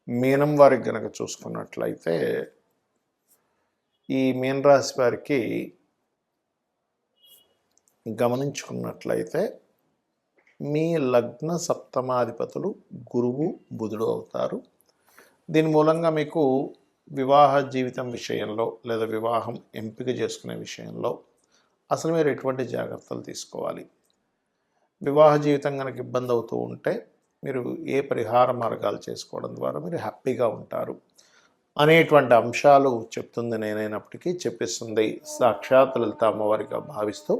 మీనం వారికి గనక చూసుకున్నట్లయితే ఈ మీన రాశి వారికి గమనించుకున్నట్లయితే మీ లగ్న సప్తమాధిపతులు గురువు బుధుడు అవుతారు. దీని మూలంగా మీకు వివాహ జీవితం విషయంలో లేదా వివాహం ఎంపిక చేసుకునే విషయంలో అసలు మీరు ఎటువంటి జాగ్రత్తలు తీసుకోవాలి, వివాహ జీవితం కనుక ఇబ్బంది అవుతూ ఉంటే మీరు ఏ పరిహార మార్గాలు చేసుకోవడం ద్వారా మీరు హ్యాపీగా ఉంటారు అనేటువంటి అంశాలు చెప్తుంది నేనైనప్పటికీ చెప్పిస్తుంది సాక్షాత్ లలిత అమ్మవారిగా భావిస్తూ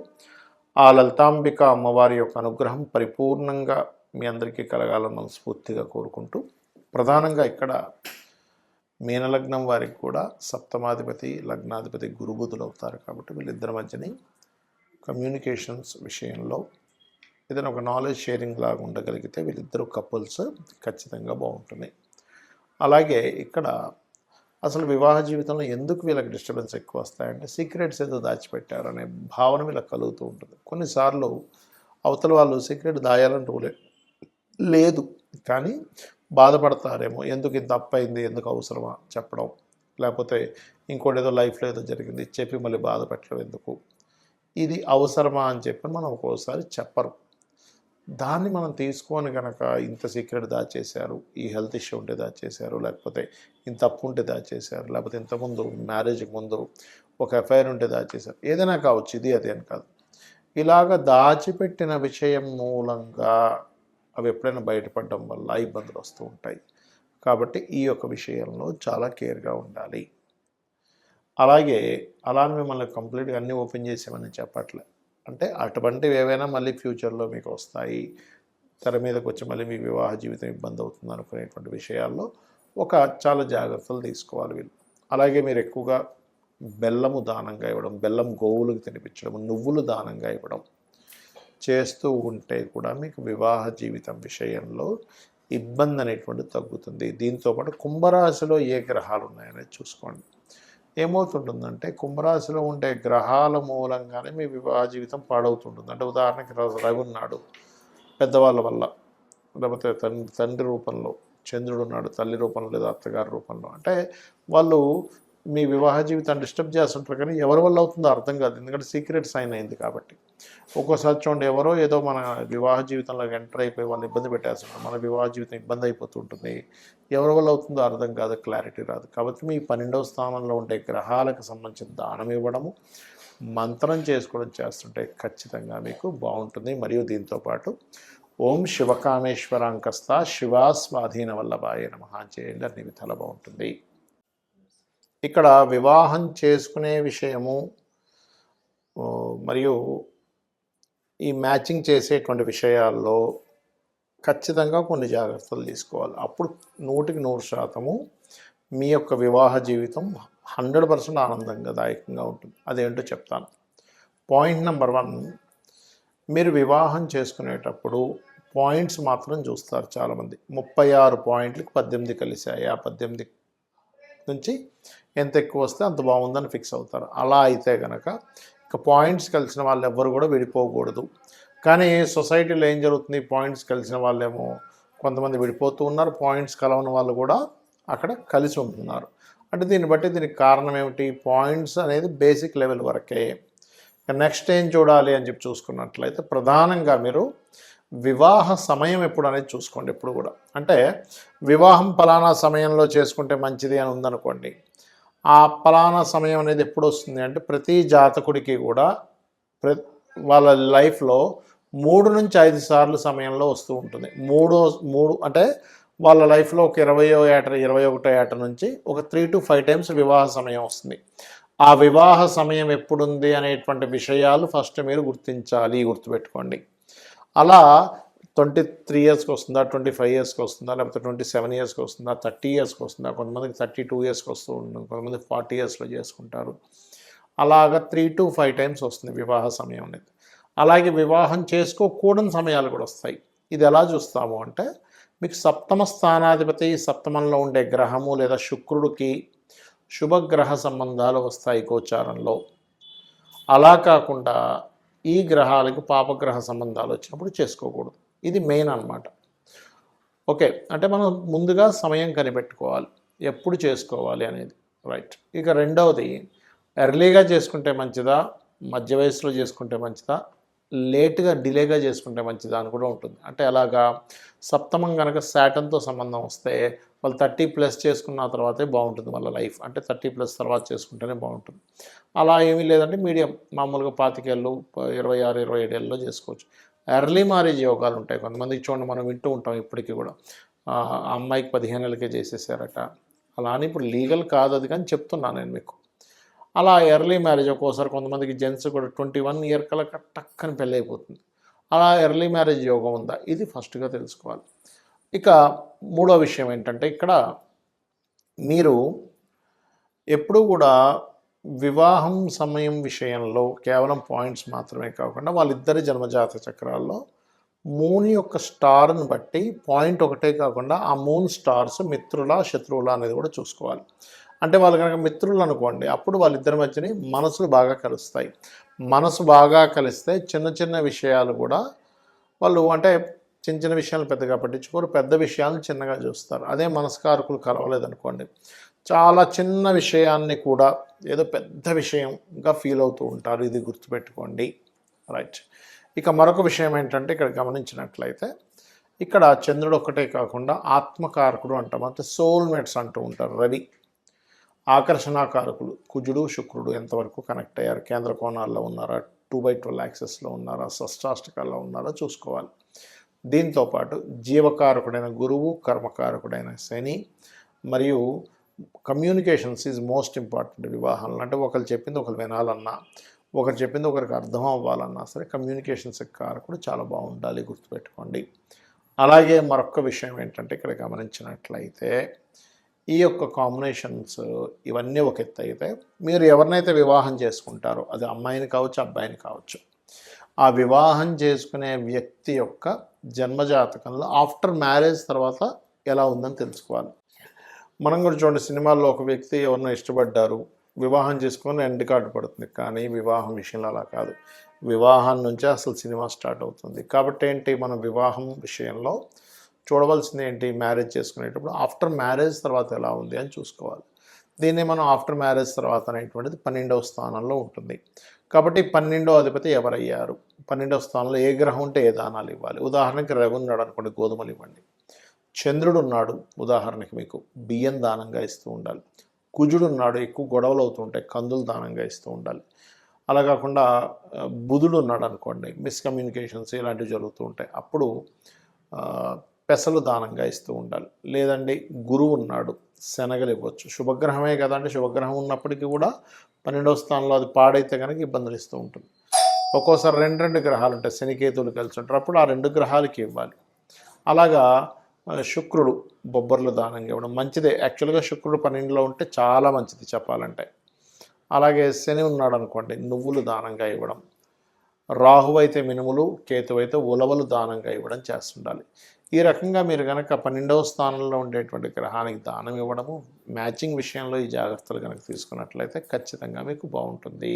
ఆ లలితాంబిక అమ్మవారి యొక్క అనుగ్రహం పరిపూర్ణంగా మీ అందరికీ కలగాలని మనస్ఫూర్తిగా కోరుకుంటూ, ప్రధానంగా ఇక్కడ మీనలగ్నం వారికి కూడా సప్తమాధిపతి లగ్నాధిపతి గురుబుధులు అవుతారు. కాబట్టి వీళ్ళిద్దరి మధ్యని కమ్యూనికేషన్స్ విషయంలో ఏదైనా ఒక నాలెడ్జ్ షేరింగ్ లాగా ఉండగలిగితే వీళ్ళిద్దరు కపుల్స్ ఖచ్చితంగా బాగుంటుంది. అలాగే ఇక్కడ అసలు వివాహ జీవితంలో ఎందుకు వీళ్ళకి డిస్టర్బెన్స్ ఎక్కువ వస్తాయంటే సీక్రెట్స్ ఏదో దాచిపెట్టారనే భావన వీళ్ళకి కలుగుతూ ఉంటుంది. కొన్నిసార్లు అవతల వాళ్ళు సీక్రెట్ దాయాలంటూ లేదు, కానీ బాధపడతారేమో, ఎందుకు ఇంత అప్పయింది, ఎందుకు అవసరమా చెప్పడం, లేకపోతే ఇంకోటి ఏదో లైఫ్లో ఏదో జరిగింది చెప్పి మళ్ళీ బాధ పెట్టడం ఎందుకు, ఇది అవసరమా అని చెప్పి మనం ఒక్కోసారి చెప్పరు. దాన్ని మనం తీసుకొని కనుక ఇంత సీక్రెట్ దాచేశారు, ఈ హెల్త్ ఇష్యూ ఉంటే దాచేశారు, లేకపోతే ఇంత అప్పు ఉంటే దాచేశారు, లేకపోతే ఇంతకుముందు మ్యారేజ్కి ముందు ఒక ఎఫ్ఐఆర్ ఉంటే దాచేశారు, ఏదైనా కావచ్చు, ఇది అదే అని కాదు, ఇలాగ దాచిపెట్టిన విషయం మూలంగా అవి ఎప్పుడైనా బయటపడడం వల్ల ఇబ్బందులు వస్తూ ఉంటాయి. కాబట్టి ఈ యొక్క విషయంలో చాలా కేర్గా ఉండాలి. అలాగే అలానే మిమ్మల్ని కంప్లీట్గా అన్నీ ఓపెన్ చేసామని చెప్పట్లే, అంటే అటువంటివి ఏవైనా మళ్ళీ ఫ్యూచర్లో మీకు వస్తాయి, తెర మీదకి వచ్చి మళ్ళీ మీ వివాహ జీవితం ఇబ్బంది అవుతుంది అనుకునేటువంటి విషయాల్లో చాలా జాగ్రత్తలు తీసుకోవాలి వీళ్ళు. అలాగే మీరు ఎక్కువగా బెల్లము దానంగా ఇవ్వడం, బెల్లం గోవులకు తినిపించడం, నువ్వులు దానంగా ఇవ్వడం చేస్తూ ఉంటే కూడా మీకు వివాహ జీవితం విషయంలో ఇబ్బంది అనేటువంటి తగ్గుతుంది. దీంతోపాటు కుంభరాశిలో ఏ గ్రహాలు ఉన్నాయనేది చూసుకోండి. ఏమవుతుంటుందంటే కుంభరాశిలో ఉండే గ్రహాల మూలంగానే మీ వివాహ జీవితం పాడవుతుంటుంది. అంటే ఉదాహరణకి రవి ఉన్నాడు పెద్దవాళ్ళ వల్ల, లేకపోతే తండ్రి రూపంలో, చంద్రుడు ఉన్నాడు తల్లి రూపంలో లేదా అత్తగారి రూపంలో, అంటే వాళ్ళు మీ వివాహ జీవితాన్ని డిస్టర్బ్ చేస్తుంటారు, కానీ ఎవరి వల్ల అవుతుందో అర్థం కాదు, ఎందుకంటే సీక్రెట్ సైన్ అయింది కాబట్టి. ఒక్కోసారి చూడండి, ఎవరో ఏదో మన వివాహ జీవితంలో ఎంటర్ అయిపోయి వాళ్ళు ఇబ్బంది పెట్టేస్తుంటారు, మన వివాహ జీవితం ఇబ్బంది అయిపోతుంటుంది, ఎవరి వల్ల అవుతుందో అర్థం కాదు, క్లారిటీ రాదు. కాబట్టి మీ 12వ స్థానంలో ఉండే గ్రహాలకు సంబంధించిన దానం ఇవ్వడము, మంత్రం చేసుకోవడం చేస్తుంటే ఖచ్చితంగా మీకు బాగుంటుంది. మరియు దీంతోపాటు ఓం శివకామేశ్వరాంకస్త శివా స్వాధీన వల్లభాయ నమః చేయండి, అన్ని విధాలా బాగుంటుంది. ఇక్కడ వివాహం చేసుకునే విషయము మరియు ఈ మ్యాచింగ్ చేసేటువంటి విషయాల్లో ఖచ్చితంగా కొన్ని జాగ్రత్తలు తీసుకోవాలి. అప్పుడు 100% మీ యొక్క వివాహ జీవితం 100% ఆనందంగా దాయకంగా ఉంటుంది. అదేంటో చెప్తాను. పాయింట్ నెంబర్ 1, మీరు వివాహం చేసుకునేటప్పుడు పాయింట్స్ మాత్రం చూస్తారు చాలామంది. 36 పాయింట్లకి 18 కలిసాయి, ఆ 18 నుంచి ఎంత ఎక్కువ వస్తే అంత బాగుందని ఫిక్స్ అవుతారు. అలా అయితే కనుక ఇక పాయింట్స్ కలిసిన వాళ్ళు ఎవ్వరు కూడా విడిపోకూడదు. కానీ సొసైటీలో ఏం జరుగుతుంది, పాయింట్స్ కలిసిన వాళ్ళేమో కొంతమంది విడిపోతూ ఉన్నారు, పాయింట్స్ కలవని వాళ్ళు కూడా అక్కడ కలిసి ఉంటున్నారు. అంటే దీనికి కారణం ఏమిటి, పాయింట్స్ అనేది బేసిక్ లెవెల్ వరకే. నెక్స్ట్ ఏం చూడాలి అని చెప్పి చూసుకున్నట్లయితే ప్రధానంగా మీరు వివాహ సమయం ఎప్పుడు అనేది చూసుకోండి. ఎప్పుడు కూడా అంటే వివాహం పలానా సమయంలో చేసుకుంటే మంచిది అని ఉందనుకోండి, ఆ పలానా సమయం అనేది ఎప్పుడు వస్తుంది అంటే ప్రతి జాతకుడికి కూడా వాళ్ళ లైఫ్లో 3 నుంచి 5 సార్లు సమయంలో వస్తూ ఉంటుంది. మూడు అంటే వాళ్ళ లైఫ్లో ఒక 20వ ఏట 21వ ఏట నుంచి ఒక 3 to 5 టైమ్స్ వివాహ సమయం వస్తుంది. ఆ వివాహ సమయం ఎప్పుడుంది అనేటువంటి విషయాలు ఫస్ట్ మీరు గుర్తుపెట్టుకోండి. అలా 23 ఇయర్స్కి వస్తుందా, 25 ఇయర్స్కి వస్తుందా, లేకపోతే 27 ఇయర్స్కి వస్తుందా, 30 ఇయర్స్కి వస్తుందా, కొంతమందికి 32 ఇయర్స్కి వస్తూ ఉంటుంది, కొంతమంది 40 ఇయర్స్లో చేసుకుంటారు. అలాగా 3 to 5 టైమ్స్ వస్తుంది వివాహ సమయం అనేది. అలాగే వివాహం చేసుకోకూడని సమయాలు కూడా వస్తాయి. ఇది ఎలా చూస్తాము అంటే మీకు సప్తమ స్థానాధిపతి సప్తమంలో ఉండే గ్రహము లేదా శుక్రుడికి శుభగ్రహ సంబంధాలు వస్తాయి గోచారంలో. అలా కాకుండా ఈ గ్రహాలకు పాపగ్రహ సంబంధాలు వచ్చినప్పుడు చేసుకోకూడదు. ఇది మెయిన్ అన్నమాట. ఓకే, అంటే మనం ముందుగా సమయం కనిపెట్టుకోవాలి ఎప్పుడు చేసుకోవాలి అనేది. రైట్. ఇక రెండవది, ఎర్లీగా చేసుకుంటే మంచిదా, మధ్య వయసులో చేసుకుంటే మంచిదా, లేట్గా డిలేగా చేసుకుంటే మంచిదా అని కూడా ఉంటుంది. అంటే ఎలాగా, సప్తమం కనుక శాటన్తో సంబంధం వస్తే వాళ్ళు 30+ చేసుకున్న తర్వాతే బాగుంటుంది వాళ్ళ లైఫ్. అంటే 30+ తర్వాత చేసుకుంటేనే బాగుంటుంది. అలా ఏమీ లేదంటే మీడియం మామూలుగా 25 ఏళ్ళు 26, 27 ఏళ్ళలో చేసుకోవచ్చు. ఎర్లీ మ్యారేజ్ యోగాలు ఉంటాయి కొంతమందికి. చూడండి, మనం వింటూ ఉంటాం ఇప్పటికీ కూడా, ఆ అమ్మాయికి 15 ఏళ్ళకే చేసేసారట. అలా అని ఇప్పుడు లీగల్ కాదు అది, కానీ చెప్తున్నాను నేను మీకు. అలా ఎర్లీ మ్యారేజ్ ఒక్కోసారి కొంతమందికి జెంట్స్ కూడా 21 ఇయర్ కల్లా టక్కని పెళ్ళి అయిపోతుంది. అలా ఎర్లీ మ్యారేజ్ యోగం ఉందా, ఇది ఫస్ట్గా తెలుసుకోవాలి. ఇక మూడో విషయం ఏంటంటే, ఇక్కడ మీరు ఎప్పుడూ కూడా వివాహం సమయం విషయంలో కేవలం పాయింట్స్ మాత్రమే కాకుండా వాళ్ళిద్దరి జన్మజాత చక్రాల్లో మూన్ యొక్క స్టార్ని బట్టి పాయింట్ ఒకటే కాకుండా ఆ మూన్ స్టార్స్ మిత్రుల శత్రువుల అనేది కూడా చూసుకోవాలి. అంటే వాళ్ళు కనుక మిత్రులు అనుకోండి, అప్పుడు వాళ్ళిద్దరి మధ్యని మనసులు బాగా కలుస్తాయి. మనసు బాగా కలిస్తే చిన్న చిన్న విషయాలు కూడా వాళ్ళు, అంటే చిన్న చిన్న విషయాలు పెద్దగా పట్టించుకోరు, పెద్ద విషయాలను చిన్నగా చూస్తారు. అదే మనస్కారకులు కలవలేదనుకోండి, చాలా చిన్న విషయాన్ని కూడా ఏదో పెద్ద విషయంగా ఫీల్ అవుతూ ఉంటారు. ఇది గుర్తుపెట్టుకోండి. రైట్. ఇక మరొక విషయం ఏంటంటే, ఇక్కడ గమనించినట్లయితే ఇక్కడ చంద్రుడు ఒక్కటే కాకుండా ఆత్మకారకుడు అంటాం, అంటే సోల్మేట్స్ అంటూ ఉంటారు. రవి ఆకర్షణాకారకులు కుజుడు శుక్రుడు ఎంతవరకు కనెక్ట్ అయ్యారు, కేంద్ర కోణాల్లో ఉన్నారా, 2/12 యాక్సెస్లో ఉన్నారా, షష్టాష్టకాల్లో ఉన్నారా చూసుకోవాలి. దీంతోపాటు జీవకారకుడైన గురువు, కర్మకారకుడైన శని, మరియు కమ్యూనికేషన్స్ ఈజ్ మోస్ట్ ఇంపార్టెంట్ వివాహాలను. అంటే ఒకరు చెప్పింది ఒకరు వినాలన్నా, ఒకరు చెప్పింది ఒకరికి అర్థం అవ్వాలన్నా సరే కమ్యూనికేషన్స్ కారకుడు చాలా బాగుండాలి, గుర్తుపెట్టుకోండి. అలాగే మరొక విషయం ఏంటంటే, ఇక్కడ గమనించినట్లయితే ఈ యొక్క కాంబినేషన్స్ ఇవన్నీ ఒక ఎత్తు అయితే, మీరు ఎవరినైతే వివాహం చేసుకుంటారో, అది అమ్మాయిని కావచ్చు అబ్బాయిని కావచ్చు, ఆ వివాహం చేసుకునే వ్యక్తి యొక్క జన్మజాతకంలో ఆఫ్టర్ మ్యారేజ్ తర్వాత ఎలా ఉందని తెలుసుకోవాలి. మనం కూడా చూడండి, సినిమాల్లో ఒక వ్యక్తి ఎవరినో ఇష్టపడ్డారు, వివాహం చేసుకొని ఎండ్ కార్డు పడుతుంది. కానీ వివాహం విషయంలో అలా కాదు, వివాహం నుంచే అసలు సినిమా స్టార్ట్ అవుతుంది. కాబట్టి ఏంటి, మనం వివాహం విషయంలో చూడవలసింది ఏంటి, మ్యారేజ్ చేసుకునేటప్పుడు ఆఫ్టర్ మ్యారేజ్ తర్వాత ఎలా ఉంది అని చూసుకోవాలి. దీన్ని మనం ఆఫ్టర్ మ్యారేజ్ తర్వాత అనేటువంటిది 12వ స్థానంలో ఉంటుంది. కాబట్టి 12వ అధిపతి ఎవరయ్యారు, 12వ స్థానంలో ఏ గ్రహం ఉంటే ఏ దానాలు ఇవ్వాలి. ఉదాహరణకి రవి ఉన్నాడు అనుకోండి, గోధుమలు ఇవ్వండి. చంద్రుడు ఉన్నాడు ఉదాహరణకి, మీకు బియ్యం దానంగా ఇస్తూ ఉండాలి. కుజుడు ఉన్నాడు, ఎక్కువ గొడవలు అవుతూ ఉంటాయి, కందులు దానంగా ఇస్తూ ఉండాలి. అలా కాకుండా బుధుడు ఉన్నాడు అనుకోండి, మిస్కమ్యూనికేషన్స్ ఇలాంటివి జరుగుతూ ఉంటాయి, అప్పుడు పెసలు దానంగా ఇస్తూ ఉండాలి. లేదండి గురువు ఉన్నాడు, శనగలు ఇవ్వచ్చు. శుభగ్రహమే కదా, అంటే శుభగ్రహం ఉన్నప్పటికీ కూడా 12వ స్థానంలో అది పాడైతే కనుక ఇబ్బందులు ఇస్తూ ఉంటుంది. ఒక్కోసారి రెండు గ్రహాలు ఉంటాయి, శనికేతువులు కలిసి ఉంటారు, అప్పుడు ఆ 2 గ్రహాలకి ఇవ్వాలి. అలాగా శుక్రుడు బొబ్బర్లు దానంగా ఇవ్వడం మంచిదే. యాక్చువల్గా శుక్రుడు 12లో ఉంటే చాలా మంచిది చెప్పాలంటే. అలాగే శని ఉన్నాడు అనుకోండి, నువ్వులు దానంగా ఇవ్వడం. రాహు అయితే మినుములు, కేతు అయితే ఉలవలు దానంగా ఇవ్వడం చేస్తుండాలి. ఈ రకంగా మీరు కనుక 12వ స్థానంలో ఉండేటువంటి గ్రహానికి దానం ఇవ్వడము, మ్యాచింగ్ విషయంలో ఈ జాగ్రత్తలు కనుక తీసుకున్నట్లయితే ఖచ్చితంగా మీకు బాగుంటుంది.